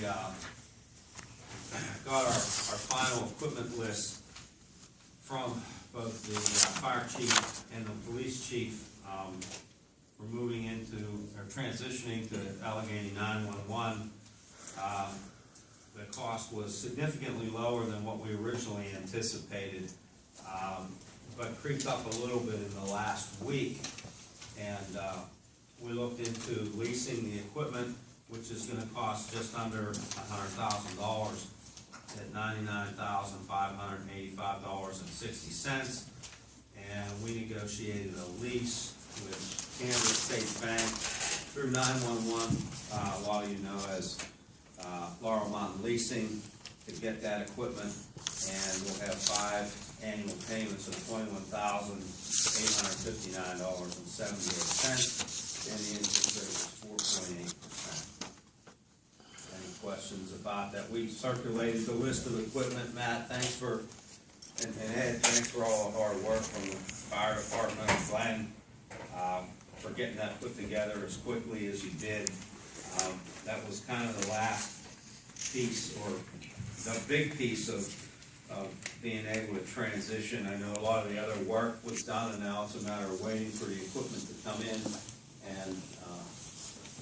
got our final equipment list from both the fire chief and the police chief. We're moving into, or transitioning to Allegheny 911. The cost was significantly lower than what we originally anticipated, but creeped up a little bit in the last week. And we looked into leasing the equipment, which is going to cost just under $100,000 at $99,585.60. And we negotiated a lease with Kansas State Bank through 911, while you know as Laurel Mountain Leasing, to get that equipment. And we'll have 5 annual payments of $21,859.78, and the interest rate is 4.8%. Any questions about that? We circulated the list of equipment. Matt, thanks for, and Ed, thanks for all the hard work from the fire department, and Glenn, for getting that put together as quickly as you did. That was kind of the last piece, or the big piece of being able to transition. I know a lot of the other work was done, and now it's a matter of waiting for the equipment to come in. And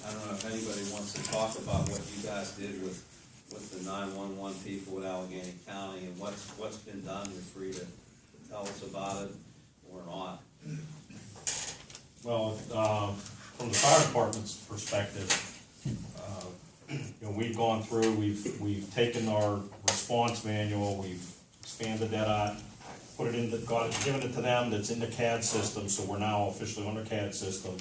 I don't know if anybody wants to talk about what you guys did with the 911 people at Allegheny County, and what's been done. You're free to tell us about it or not. Well, from the fire department's perspective, we've gone through, we've taken our response manual, we've expanded that out, put it into, given it to them. That's in the CAD system, so we're now officially on the CAD system.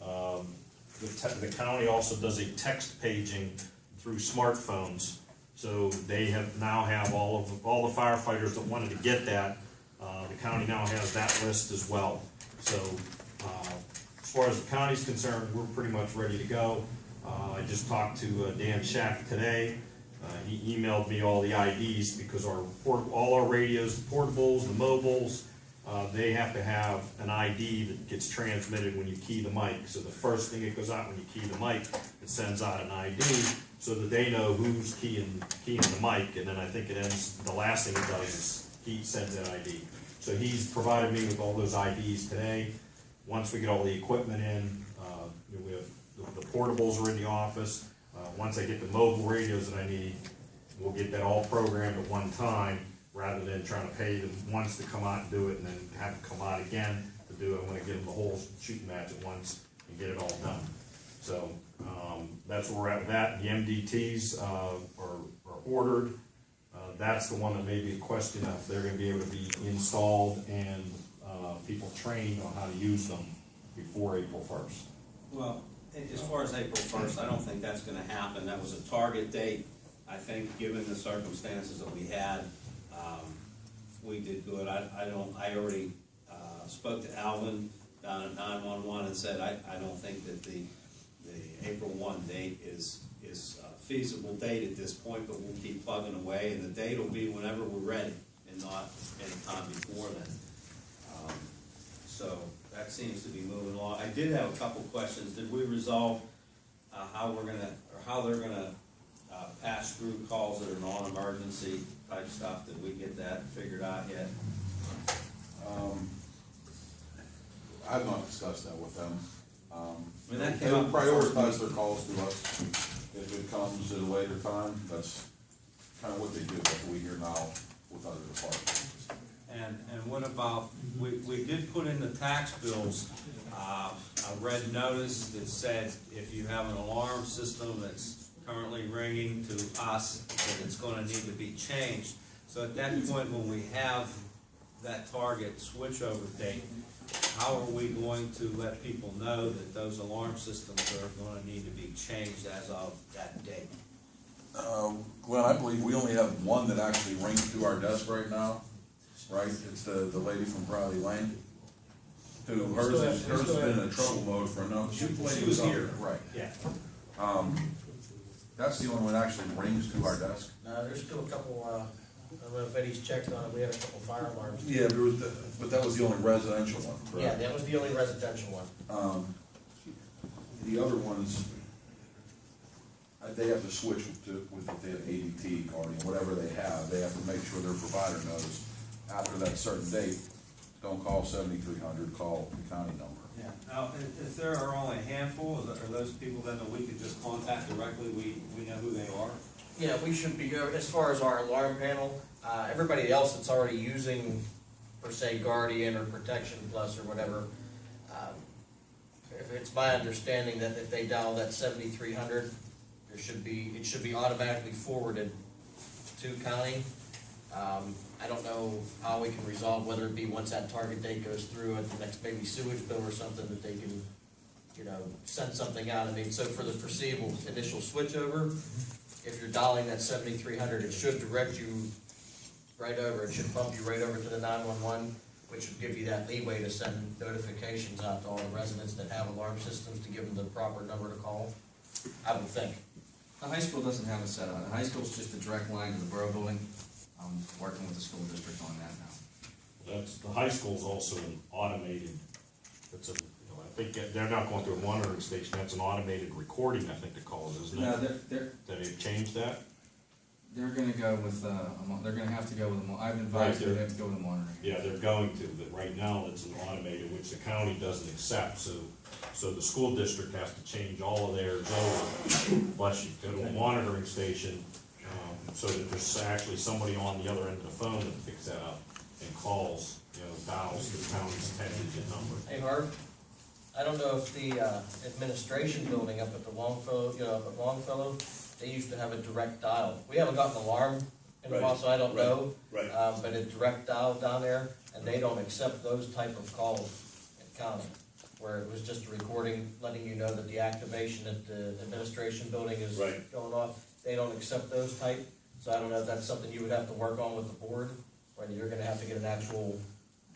The county also does a text paging through smartphones, so they now have all the firefighters that wanted to get that. The county now has that list as well. So as far as the county's concerned, we're pretty much ready to go. I just talked to Dan Schack today. He emailed me all the IDs, because all our radios, the portables, the mobiles, they have to have an ID that gets transmitted when you key the mic. So the first thing that goes out when you key the mic, it sends out an ID so that they know who's keying the mic. And then I think it ends, the last thing it does is he sends an ID. So he's provided me with all those IDs today. Once we get all the equipment in, we have the portables are in the office. Once I get the mobile radios that I need, we'll get that all programmed at one time, rather than trying to pay them once to come out and do it and then have them come out again to do it. I want to give them the whole shooting match at once and get it all done. So that's where we're at with that. The MDTs are ordered. That's the one that may be a question of if they're going to be able to be installed and people trained on how to use them before April 1st. Well, as far as April 1st, I don't think that's going to happen. That was a target date. I think, given the circumstances that we had, we did good. I already spoke to Alvin down at 911 and said I don't think that the April 1 date is a feasible date at this point, but we'll keep plugging away, and the date will be whenever we're ready, and not any time before then. So that seems to be moving along. I did have a couple questions. Did we resolve how they're gonna pass through calls that are non-emergency type stuff? Did we get that figured out yet? I've not discussed that with them. They will prioritize their calls to us. If it comes at a later time, that's kind of what they do. That's what we hear now with other departments. And what about, we did put in the tax bills a red notice that said if you have an alarm system that's currently ringing to us, that it's going to need to be changed. So at that point, when we have that target switchover date, how are we going to let people know that those alarm systems are going to need to be changed as of that date? Glenn, I believe we only have one that actually rings to our desk right now, right? It's the lady from Briley Lane, who hers has been in trouble mode for a number. She was here, right? Yeah. That's the only one that actually rings to our desk. There's still a couple, I don't know if Eddie's checked on it, we had a couple fire alarms. Yeah, but that was the only residential one, correct? Yeah, that was the only residential one. The other ones, I they have to switch with the ADT card, whatever they have, they have to make sure their provider knows after that certain date, don't call 7300, call the county number. Yeah, now, if there are only a handful, are those people then that we could just contact directly, we know who they are? Yeah, we should be good, as far as our alarm panel, everybody else that's already using, per se, Guardian or Protection Plus or whatever, if it's my understanding that if they dial that 7300, it should be automatically forwarded to county. I don't know how we can resolve, whether it be once that target date goes through at the next maybe sewage bill or something, that they can, send something out. I mean, so for the foreseeable initial switchover, if you're dialing that 7300, it should direct you right over, it should bump you right over to the 911, which would give you that leeway to send notifications out to all the residents that have alarm systems to give them the proper number to call, I would think. The high school doesn't have a set up. The high school's just a direct line to the borough building. I'm working with the school district on that now. The high school's also an automated, I think they're not going through a monitoring station, that's an automated recording, I think the call is, isn't No, it? they're They've changed that? gonna go with, they're gonna have to go with, I've advised them to go with the monitoring. Yeah, they're going to, but right now it's an automated, which the county doesn't accept, so the school district has to change all of theirs over, bless you, go to a monitoring station, so that there's actually somebody on the other end of the phone that picks that up and calls, dials the county's 10-digit number. Hey, Harv, I don't know if the administration building up at the Longfellow, up at Longfellow, they used to have a direct dial. We haven't gotten an alarm in a while, so I don't know. Right. But a direct dial down there, and they don't accept those type of calls in county, where it was just a recording letting you know that the activation at the administration building is Right. going off. They don't accept those type, so I don't know if that's something you would have to work on with the board, whether you're gonna have to get an actual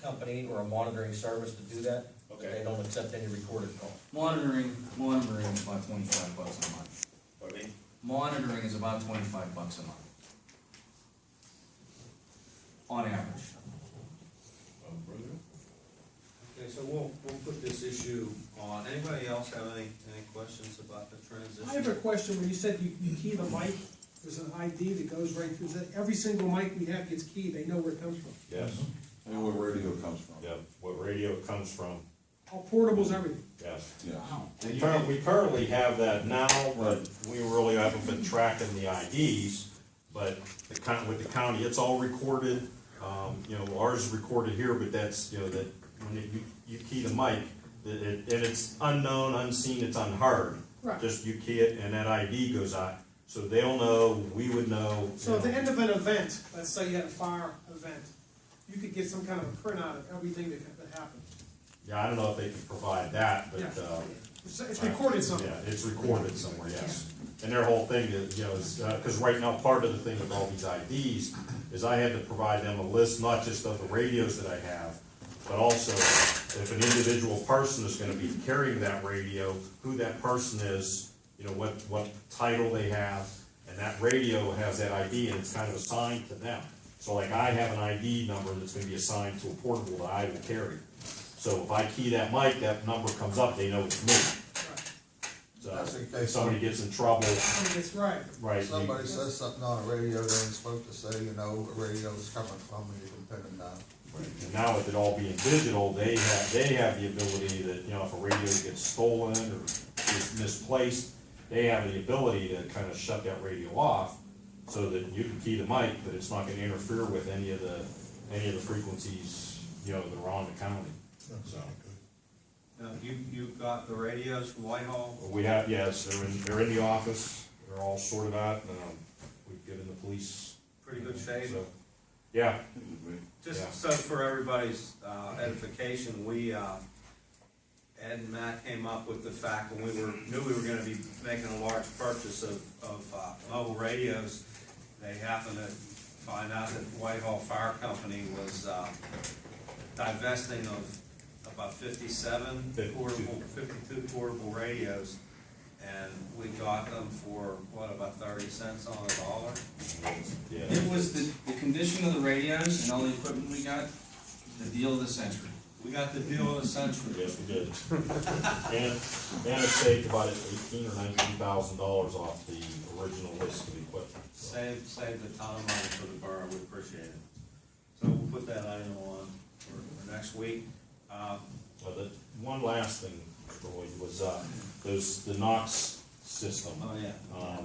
company or a monitoring service to do that. But Okay. they don't accept any recorded call. Monitoring is about $25 a month. Pardon me? Monitoring is about $25 a month. On average. Okay, so we'll put this issue on. Anybody else have any questions about the transition? I have a question. When you said you key the mic, there's an ID that goes right through that. Every single mic we have gets keyed. They know where it comes from. Yes, And where radio comes from. yeah, what radio it comes from, All portables, everything. yes. Yeah. We currently have that now, but we really haven't been tracking the IDs, but with the county, it's all recorded. Ours is recorded here, but that's, that when you key the mic, and it's unknown, unseen, it's unheard. Right. Just you key it and that ID goes out, so they'll know, we would know. So at the end of an event, let's say you had a fire event, you could get some kind of a printout of everything that happened. Yeah, I don't know if they can provide that, but, Yeah. It's recorded somewhere. yeah, it's recorded somewhere, yes. And their whole thing is, because right now, part of the thing with all these IDs is I had to provide them a list, not just of the radios that I have, but also if an individual person is gonna be carrying that radio, who that person is, what title they have, and that radio has that ID and it's kind of assigned to them. So like I have an ID number that's gonna be assigned to a portable that I will carry. So if I key that mic, that number comes up, they know it's me. So if somebody gets in trouble, That's right. right, Somebody says something on a radio they ain't supposed to say, the radio's coming from, and you can pin them down. and now with it all being digital, they have the ability that, if a radio gets stolen or is misplaced, they have the ability to kind of shut that radio off so that you can key the mic, but it's not gonna interfere with any of the frequencies, that are on the county. So, You've got the radios from Whitehall? we have, yes, they're in the office, they're all sorted out, we've given the police. Pretty good shape. So, yeah, Just Yeah. so for everybody's edification, Ed and Matt came up with the fact when knew we were gonna be making a large purchase of mobile radios. They happened to find out that Whitehall Fire Company was divesting of about 52 portable radios. And we got them for, about 30 cents on the dollar? yeah. It was the condition of the radios and all the equipment we got, the deal of the century. We got the deal of the century. Yes, we did. And it saved about $18,000 or $19,000 off the original list of equipment. So, Saved a ton of money for the borough, we appreciate it. So we'll put that item on for next week. Well, the one last thing, Mr. Lloyd, was the Knox system. Oh, yeah.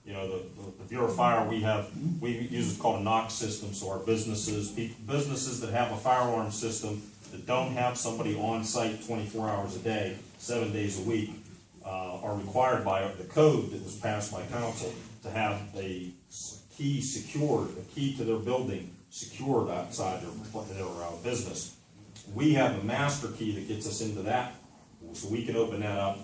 You know, the Bureau of Fire, we use what's called a Knox system, so our businesses that have a fire alarm system that don't have somebody on site 24 hours a day, 7 days a week, are required by the code that was passed by council to have a key secured, a key to their building secured outside their business. We have a master key that gets us into that, so we can open that up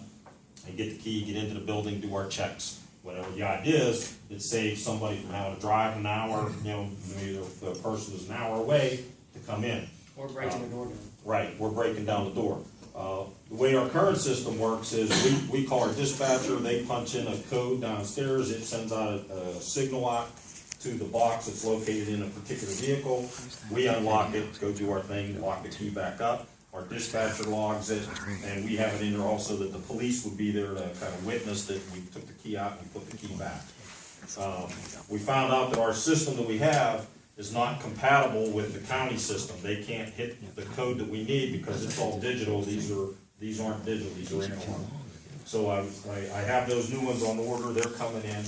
and get the key, get into the building, do our checks. Whatever the idea is, it saves somebody from having to drive an hour, you know, maybe the person is an hour away to come in. Or breaking the door down. Right, we're breaking down the door. The way our current system works is we call our dispatcher, they punch in a code downstairs, it sends out a signal lock to the box that's located in a particular vehicle. We unlock it, go do our thing, lock the key back up. Our dispatcher logs it, and we have it in there also that the police would be there to kind of witness that we took the key out and put the key back. We found out that our system that we have is not compatible with the county system. They can't hit the code that we need because it's all digital. These aren't digital, these are analog. So I have those new ones on order, they're coming in.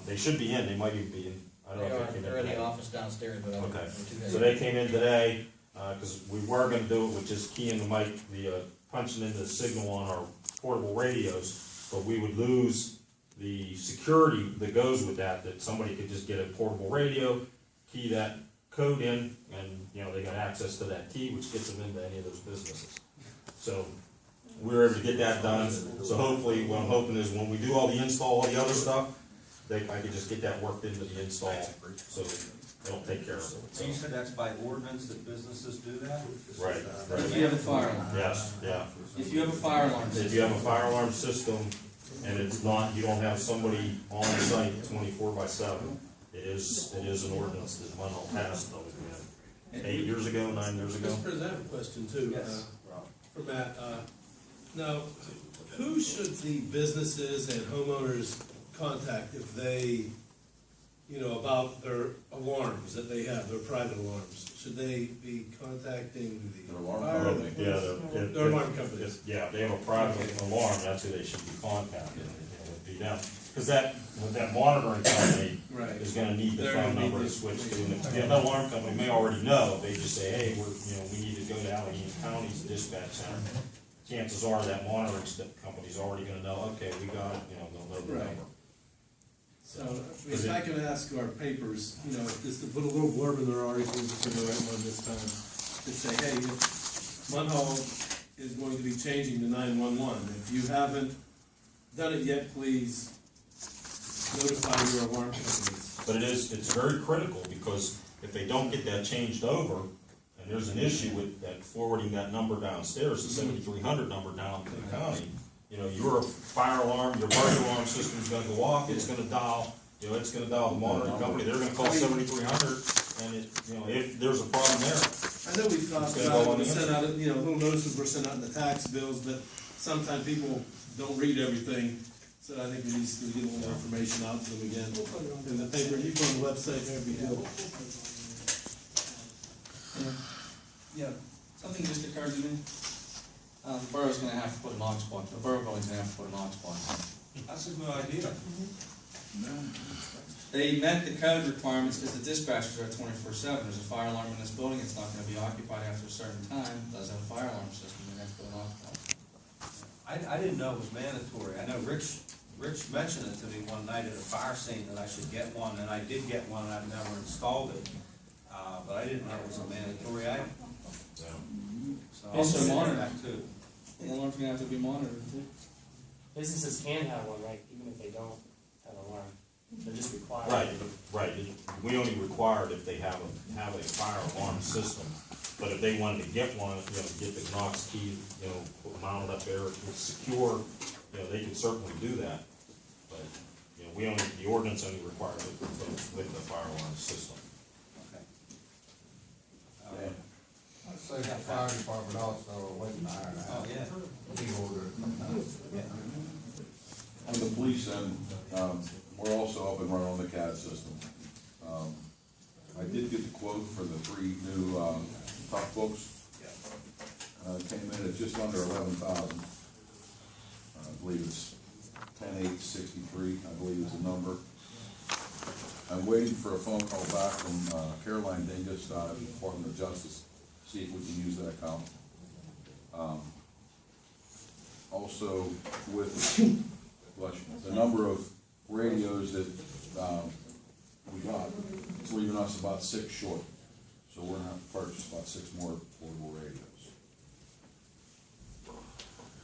They should be in, they might even be in. I don't know if they came in They're in the today. office downstairs, but Okay, I'm so they came in today, because we were gonna do it with just keying the mic, punching in the signal on our portable radios, but we would lose the security that goes with that somebody could just get a portable radio, key that code in, and, you know, they got access to that key, which gets them into any of those businesses. So, we were able to get that done, so hopefully, what I'm hoping is when we do all the install, all the other stuff, I could just get that worked into the install, so they'll take care of it. So you said that's by ordinance that businesses do that? Right, If you have a fire alarm. Yes, yeah. If you have a fire alarm If system. you have a fire alarm system, and it's not, you don't have somebody on site 24/7, it is an ordinance that Munhall passed, 8 years ago, 9 years ago. Mr. President, I have a question too, Yes. for Matt. Now, who should the businesses and homeowners contact if they, you know, about their alarms that they have, their private alarms? Should they be contacting Their the alarm fire? company. Yeah, Their alarm company. Yeah, they have a private alarm, that's who they should be contacting, it would be them. Because that monitoring company Right. is gonna need the They're phone gonna need number to the- switch to. And the alarm company may already know, they just say, hey, we need to go to Allegheny County's dispatch center. Chances are that monitoring company's already gonna know, okay, we got it, they'll know the Right. number. So, if I can ask our papers, you know, just to put a little blurb in their articles, if they're the right one this time, to say, hey, if Munhall is going to be changing to 911, if you haven't done it yet, please notify your alarm companies. But it's very critical, because if they don't get that changed over, and there's an issue with that forwarding that number downstairs, the 7300 number down to the county, your fire alarm, your burglar alarm system's gonna go off, it's gonna dial, it's gonna dial the monitoring company, they're gonna call 7300, and if there's a problem there. I know we've talked It's gonna go about, on we the sent out, little notices were sent out in the tax bills, but sometimes people don't read everything. So I think we need to get a little more information out to them again. In the paper, you put on the website, that'd be good. Yeah, something just occurred to me. The borough's gonna have to put a Knox point, the borough building's gonna have to put a Knox point. That's a good idea. They met the code requirements because the dispatchers are 24/7. There's a fire alarm in this building, it's not gonna be occupied after a certain time, it does have a fire alarm system, they have to put a Knox point. I didn't know it was mandatory. I know Rich mentioned it to me one night at a fire scene that I should get one, and I did get one, and I've never installed it. But I didn't know it was a mandatory item. So I'll Also consider monitor. that too. The alarm's gonna have to be monitored too. Businesses can have one, right, even if they don't have an alarm, they're just required. Right, we only require it if they have a fire alarm system, but if they wanted to get one, get the Knox key, mount it up there, it's secure, they could certainly do that. But, the ordinance only requires it with the fire alarm system. Okay. say the fire department also waiting to hire that. Oh, yeah. He ordered it. On the police end, we're also up and running on the CAD system. I did get the quote for the 3 new, top books. Came in at just under 11,000. I believe it's 10,863, I believe is the number. I'm waiting for a phone call back from Caroline Dingus out of the Department of Justice, see if we can use that account. Also, with the number of radios that we got, it's leaving us about 6 short. So we're gonna have to purchase about 6 more portable radios.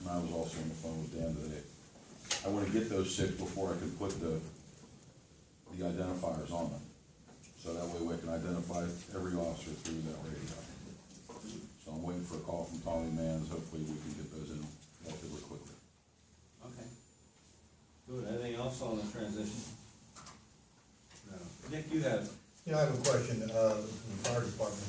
And I was also on the phone with Dan today. I wanna get those 6 before I can put the identifiers on them. So that way we can identify every officer through that radio. So I'm waiting for a call from Tommy Mans, hopefully we can get those in relatively quickly. Okay. Good, anything else on the transition? No. Nick, you have, You know, I have a question, from the fire department,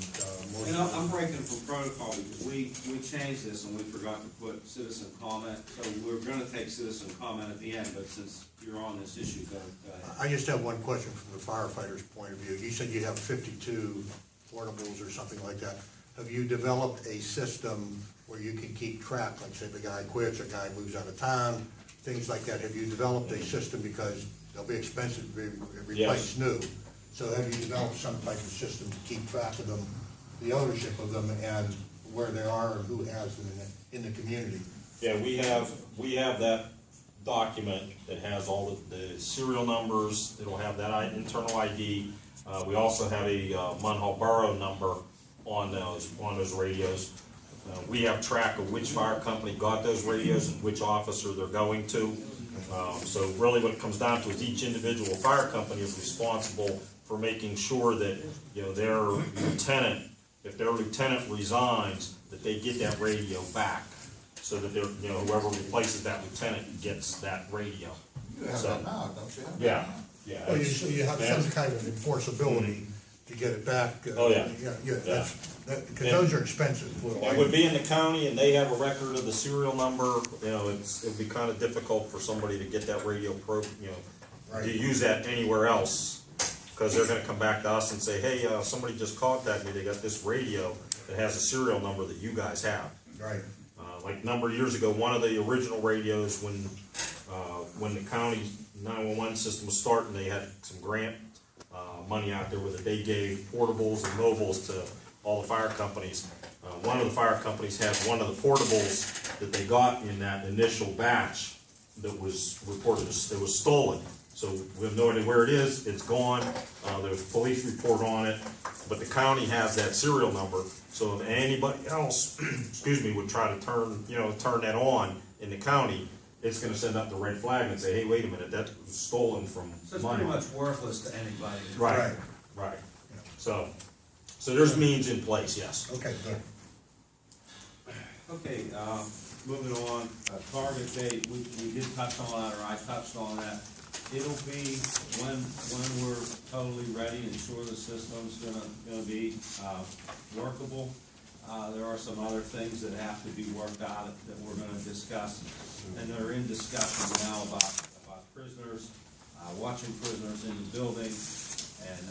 more. you know, I'm breaking from protocol because we changed this and we forgot to put citizen comment. So we're gonna take citizen comment at the end, but since you're on this issue, go ahead. I just have one question from the firefighter's point of view. You said you have 52 portables or something like that. Have you developed a system where you can keep track, like say the guy quits, or guy moves out of town, things like that? Have you developed a system, because they'll be expensive to be replaced new? So have you developed some type of system to keep track of them, the ownership of them, and where they are and who has them in the community? Yeah, we have that document that has all the serial numbers. It'll have that internal ID. We also have a Munhall Borough number on those radios. We have track of which fire company got those radios and which officer they're going to. So really what it comes down to is each individual fire company is responsible for making sure that, you know, their lieutenant, if their lieutenant resigns, that they get that radio back, so that they're, you know, whoever replaces that lieutenant gets that radio. You have So, that now, don't you? yeah, yeah. Well, so you have some kind of enforceability to get it back. Oh, yeah. Yeah, because those are expensive. It would be in the county and they have a record of the serial number, you know, it'd be kind of difficult for somebody to get that radio Right. to use that anywhere else. Because they're gonna come back to us and say, hey, somebody just contacted me, they got this radio that has a serial number that you guys have. Right. Like a number of years ago, one of the original radios, when the county 911 system was starting, they had some grant money out there where they gave portables and mobiles to all the fire companies. One of the fire companies had one of the portables that they got in that initial batch that was reported, it was stolen. So we have no idea where it is, it's gone, there's a police report on it, but the county has that serial number. So if anybody else, excuse me, would try to turn that on in the county, it's gonna send up the red flag and say, hey, wait a minute, that was stolen from So it's money. pretty much worthless to anybody. Right, right. So there's means in place, yes. Okay, good. Okay, moving on, target date, we did touch on that, or I touched on that. It'll be when we're totally ready and sure the system's gonna be, workable. There are some other things that have to be worked out that we're gonna discuss, and they're in discussion now about prisoners, watching prisoners in the building, and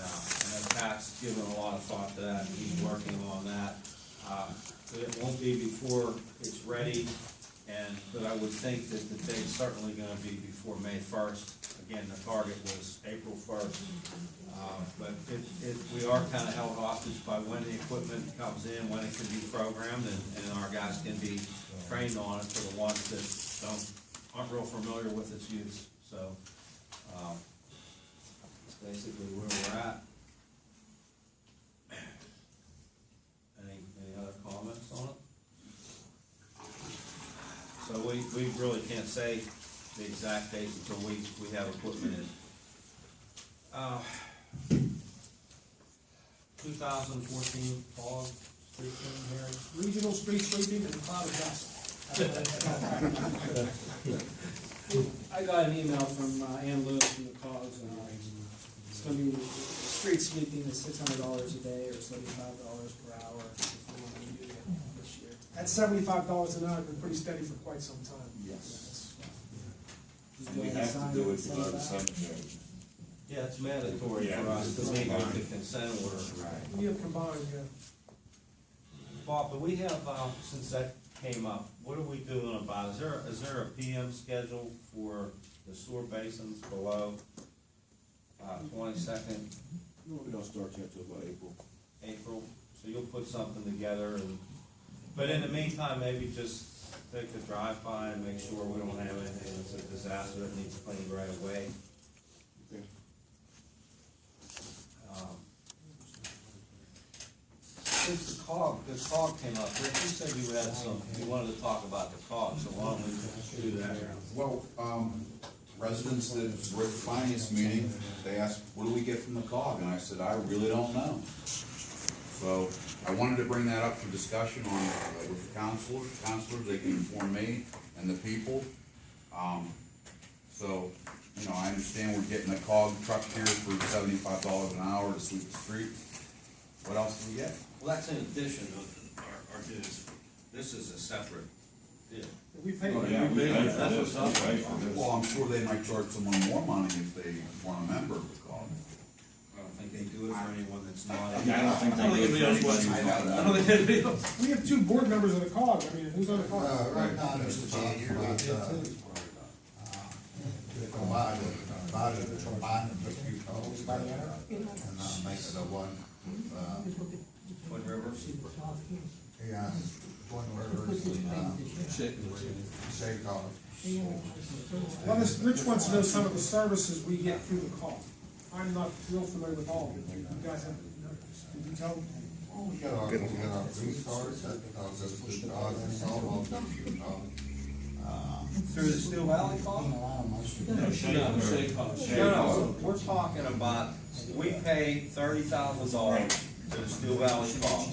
Pat's given a lot of thought to that, and he's working on that. But it won't be before it's ready, but I would think that the date's certainly gonna be before May 1st. Again, the target was April 1st. But we are kinda held hostage by when the equipment comes in, when it can be programmed, and our guys can be trained on it for the ones that aren't real familiar with its use. So, that's basically where we're at. Any other comments on it? So we really can't say the exact date until we have equipment in. 2014 fall street cleaning hearing. Regional street sweeping and cloud of dust. I got an email from Ann Lewis from the COGS, it's gonna be, street sweeping is $600 a day or $75 per hour if you want to do it. That $75 an hour has been pretty steady for quite some time. Yes. Just And go we ahead and have sign to do it it and to send go it to the back. cemetery. Yeah, it's mandatory for us to meet with the consent order. We have combined, yeah. Bob, do we have, since that came up, what are we doing about, is there a PM schedule for the sewer basins below, 22nd We don't start yet till about April. April? So you'll put something together and, but in the meantime, maybe just take a drive-by and make sure we don't have anything that's a disaster that needs cleaned right away. Okay. Since the cog came up, Rick, you said you wanted to talk about the cog, so why don't we do that? Well, residents that were at the finance meeting, they asked, what do we get from the COG? And I said, I really don't know. So I wanted to bring that up for discussion on, with the counselors, they can inform me and the people. So, you know, I understand we're getting a COG truck here for $75 an hour to sweep the streets. What else do we get? Well, that's in addition to our dues. This is a separate deal. We pay. Oh, yeah, we pay for That's this. what's up. Well, I'm sure they might charge someone more money if they weren't a member of the COG. I don't think they do it for anyone that's not. Yeah, I don't think they do it for anybody. I don't think anybody else. We have 2 board members of the COG, I mean, who's on the COG? Right now, there's a talk about, combining the few calls together and, make it a one, Twin Rivers? yeah, Twin Rivers and, Shake Off. Rich wants to know some of the services we get through the COG. I'm not real familiar with all of them. You guys have, did you tell? We got our police cars, that, those two dogs, and all of them, Through the Steel Valley cog? No, we're talking about, we pay $30,000 to the Steel Valley cog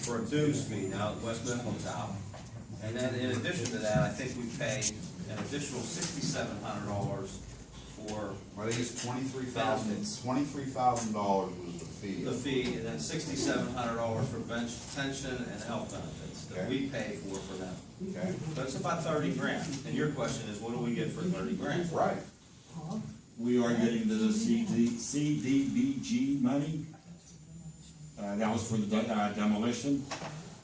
for a dues fee now that West Mifflin's out. And then in addition to that, I think we pay an additional $6,700 for I think it's $23,000 was the fee. the fee, and then $6,700 for bench pension and health benefits that we pay for them. Okay. So it's about 30 grand. And your question is, what do we get for 30 grand? Right. We are getting the CDBG money. That was for the demolition.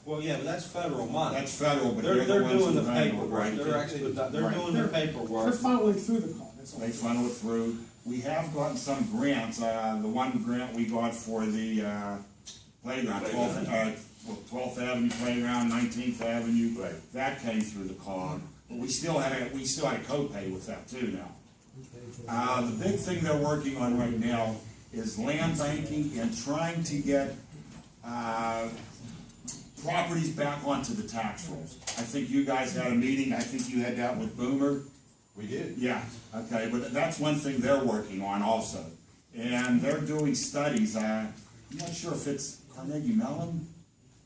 Well, yeah, but that's federal money. That's federal, but They're they're the ones doing who the handle it, paperwork, right? they're actually, they're doing the They're paperwork. funneling through the COG, that's all. They funnel it through. We have gotten some grants. The one grant we got for the playground, 12th Avenue playground, 19th Avenue, that came through the COG. But we still had a copay with that too now. The big thing they're working on right now is land banking and trying to get properties back onto the tax rolls. I think you guys had a meeting, I think you had that with Boomer. We did. Yeah, okay, but that's one thing they're working on also. And they're doing studies, I'm not sure if it's Carnegie Mellon.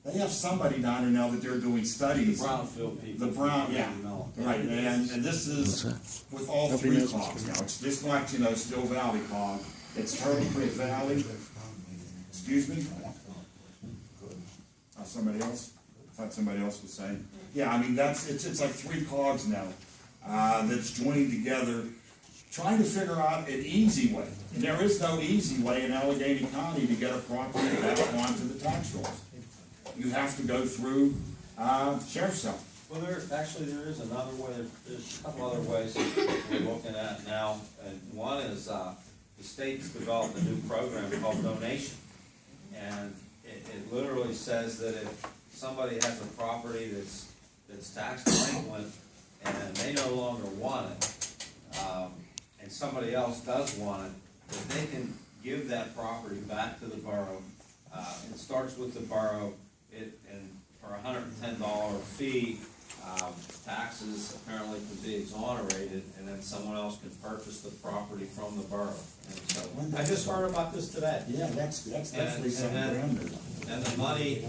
They have somebody down there now that they're doing studies. Brownfield people. The Brown, yeah, right, and this is with all 3 COGs now. It's just like, Steel Valley COG, it's Turtle Creek Valley, excuse me? Somebody else? I thought somebody else was saying. Yeah, I mean, it's like 3 COGs now, that's joining together, trying to figure out an easy way. And there is no easy way in Allegheny County to get a property back onto the tax rolls. You have to go through, sheriff's sale. Well, there is another way, there's a couple other ways that we're looking at now. And one is, the state's developed a new program called donation. And it literally says that if somebody has a property that's tax delinquent and they no longer want it, and somebody else does want it, that they can give that property back to the borough. It starts with the borough, and for $110 fee, taxes apparently could be exonerated, and then someone else can purchase the property from the borough. And so, I just heard about this today. Yeah, that's definitely something. And the money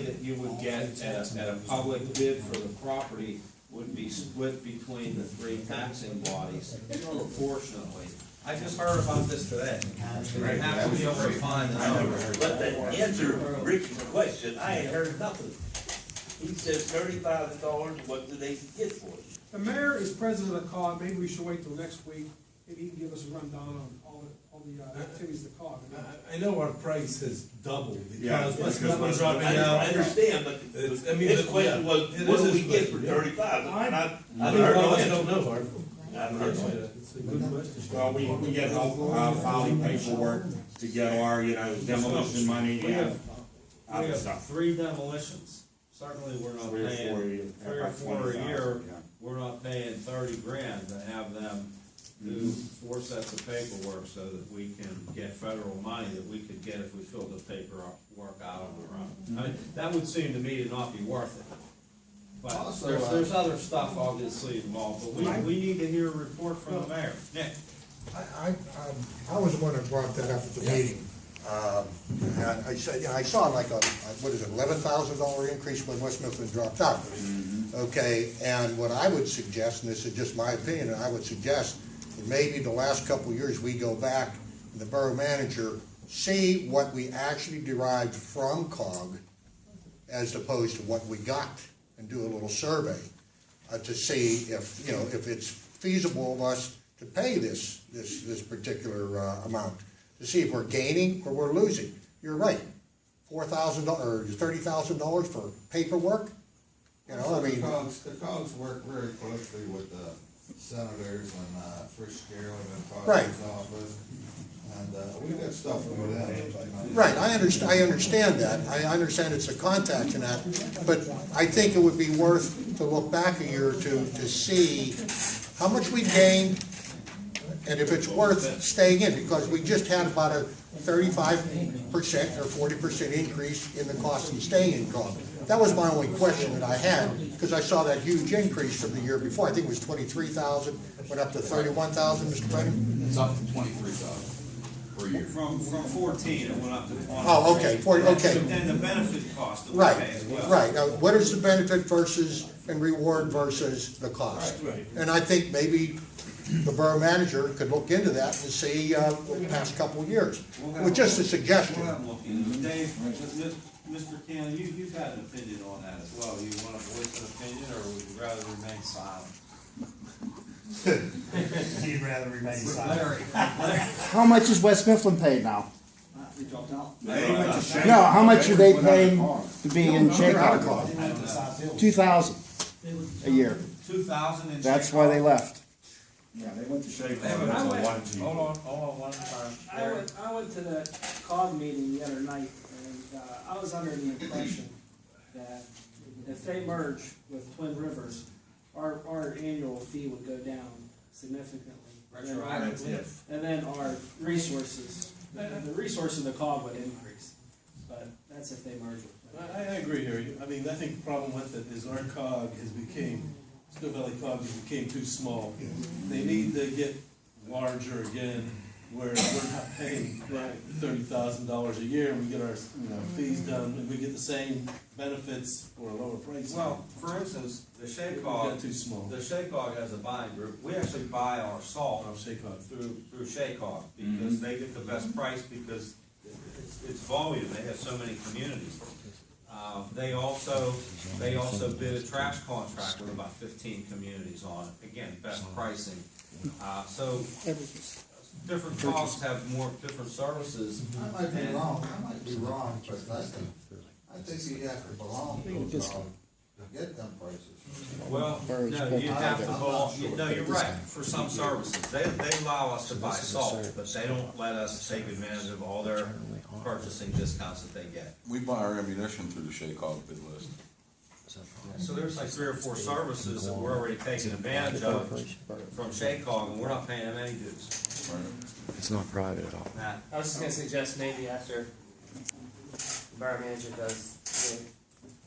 that you would get at a public bid for the property would be split between the 3 taxing bodies proportionately. I just heard about this today. You have to be able to find the number. But to answer Rick's question, I ain't heard nothing. He said $30,000, what do they get for it? The mayor is president of the COG, maybe we should wait till next week, maybe he can give us a rundown on all the activities of the COG. I know our price has doubled Yeah, because West because Mifflin's West dropping I out. understand, but I mean, his question yeah, was, it what is do we his get for question, yeah. $30,000? And I I haven't heard no don't answer. know, Harv. I haven't heard no answer. It's a good question. Well, we get filing paperwork to get our, demolition money We have, and we other have stuff. 3 demolitions. Certainly, we're not 3 or 4 paying, a year. 3 or 4 a 20,000, year, yeah. we're not paying 30 grand to have them do 4 sets of paperwork so that we can get federal money that we could get if we filled the paperwork out on our own. I mean, that would seem to me to not be worth it. But Also, there's other stuff obviously involved, but we need to hear a report from the mayor. Nick? I was the one that brought that up at the meeting. And I said, I saw like a, what is it, $11,000 increase when West Mifflin dropped out. Okay, and what I would suggest, and this is just my opinion, I would suggest that maybe the last couple of years we go back, and the borough manager, see what we actually derived from COG as opposed to what we got, and do a little survey to see if, if it's feasible of us to pay this particular amount, to see if we're gaining or we're losing. You're right, $4,000 or $30,000 for paperwork. I mean, The COGS work very closely with the senators and Frisch Carroll and Right. Carter's office. And we got stuff with them. right, I understand that. I understand it's a contact and that, but I think it would be worth to look back a year or two to see how much we gained and if it's worth staying in, because we just had about a 35% or 40% increase in the cost of staying in COG. That was my only question that I had, because I saw that huge increase from the year before. I think it was 23,000, went up to 31,000, Mr. Brennan? It's up to 23,000 per year. From 14, it went up to 20. Oh, okay, okay. And the benefit cost that we Right, pay as well. right. Now, what is the benefit versus, and reward versus the cost? Right. And I think maybe the borough manager could look into that and see, the past couple of years. With just a suggestion. We'll have a look into it. Dave, Mr. Cannon, you've had an opinion on that as well. You want to voice an opinion, or would you rather remain silent? He'd rather remain silent. How much is West Mifflin paid now? We dropped out. No, how much are they paying to be in Shaycog? 2,000 a year. 2,000 in That's why they left. Yeah, they went to Shea I Farm, that's a went- 1G. Hold on, one time. I went to the COG meeting the other night, and I was under the impression that if they merge with Twin Rivers, our annual fee would go down significantly. Retroactive. And then our resources, the resources of the COG would increase, but that's if they merge with them. I agree, Harry. I mean, I think the problem with it is our COG Snow Valley COG became too small. They need to get larger again, where we're not paying $30,000 a year, and we get our, fees done, and we get the same benefits for a lower price. Well, for instance, the We Shaycog, got too small. the Shaycog has a buying group. We actually buy our salt Of Shaycog. through Shaycog, because they get the best price, because it's volume, they have so many communities. They also bid a trash contract with about 15 communities on it, again, best pricing. So, different costs have more different services. I might be wrong, but I think you have to belong to a COG to get them prices. Well, no, you have to belong, no, you're right, for some services. They allow us to buy salt, but they don't let us take advantage of all their purchasing discounts that they get. We buy our ammunition through the Shaycog bid list. So there's like 3 or 4 services that we're already taking advantage of from Shaycog, and we're not paying them any dues. It's not private at all. Matt? I was just gonna suggest maybe after the borough manager does,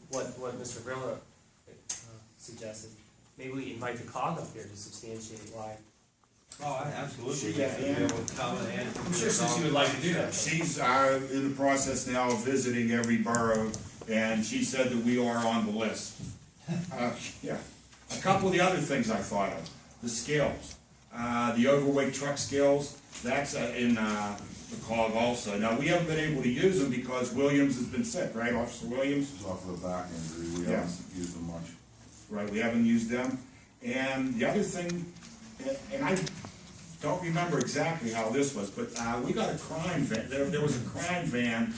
what Mr. Grillo suggested, maybe we invite the COG up here to substantiate why. Oh, absolutely. Yeah, be able to come and I'm sure she would like to do that. She's in the process now of visiting every borough, and she said that we are on the list. Yeah. A couple of the other things I thought of, the scales. The overweight truck skills, that's in the COG also. Now, we haven't been able to use them because Williams has been sick, right, Officer Williams? It's off of the back injury, we Yeah. haven't used them much. Right, we haven't used them. And the other thing, and I don't remember exactly how this was, but we got a crime van, there was a crime van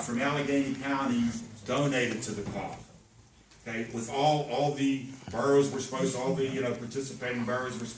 from Allegheny County donated to the COG. Okay, with all the boroughs were supposed, all the, participating boroughs were supposed